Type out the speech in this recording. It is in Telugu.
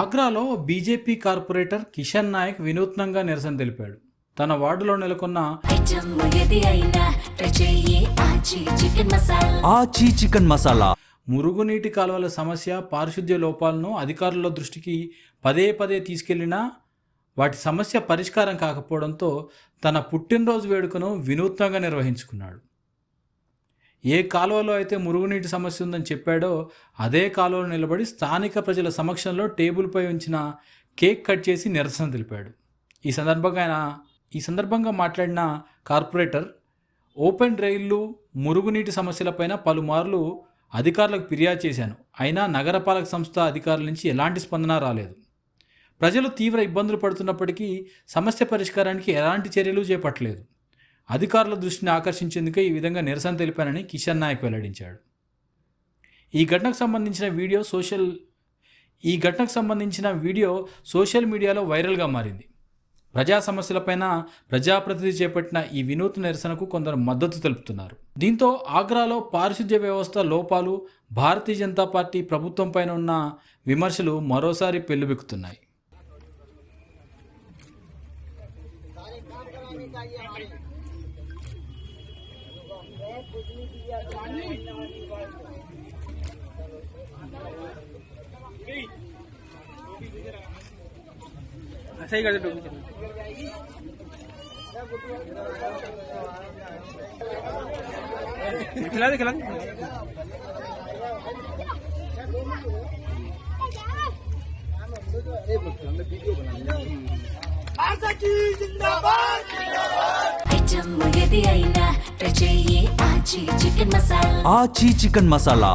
ఆగ్రాలో బీజేపీ కార్పొరేటర్ కిషన్ నాయక్ వినూత్నంగా నిరసన తెలిపాడు. తన వార్డులో నెలకొన్న ఆచీ చికెన్ మసాలా మురుగునీటి కాలువల సమస్య, పారిశుద్ధ్య లోపాలను అధికారుల దృష్టికి పదే పదే తీసుకెళ్లినా వాటి సమస్య పరిష్కారం కాకపోవడంతో తన పుట్టినరోజు వేడుకను వినూత్నంగా నిర్వహించుకున్నాడు. ఏ కాలువలో అయితే మురుగునీటి సమస్య ఉందని చెప్పాడో అదే కాలువలో నిలబడి స్థానిక ప్రజల సమక్షంలో టేబుల్పై ఉంచిన కేక్ కట్ చేసి నిరసన తెలిపాడు. ఈ సందర్భంగా మాట్లాడిన కార్పొరేటర్, ఓపెన్ రైళ్లు, మురుగునీటి సమస్యలపైన పలుమార్లు అధికారులకు ఫిర్యాదు చేశాను. అయినా నగరపాలక సంస్థ అధికారుల నుంచి ఎలాంటి స్పందన రాలేదు. ప్రజలు తీవ్ర ఇబ్బందులు పడుతున్నప్పటికీ సమస్య పరిష్కారానికి ఎలాంటి చర్యలు చేపట్టలేదు. అధికారుల దృష్టిని ఆకర్షించేందుకే ఈ విధంగా నిరసన తెలిపానని కిషన్ నాయక్ వెల్లడించాడు. ఈ ఘటనకు సంబంధించిన వీడియో సోషల్ మీడియాలో వైరల్గా మారింది. ప్రజా సమస్యలపైన ప్రజాప్రతినిధి చేపట్టిన ఈ వినూత్న నిరసనకు కొందరు మద్దతు తెలుపుతున్నారు. దీంతో ఆగ్రాలో పారిశుద్ధ్య వ్యవస్థ లోపాలు, భారతీయ జనతా పార్టీ ప్రభుత్వం పైన ఉన్న విమర్శలు మరోసారి పెల్లుబిక్కుతున్నాయి. सही कर दे टोपी खिला दे ఆచీ చికెన్ మసాలా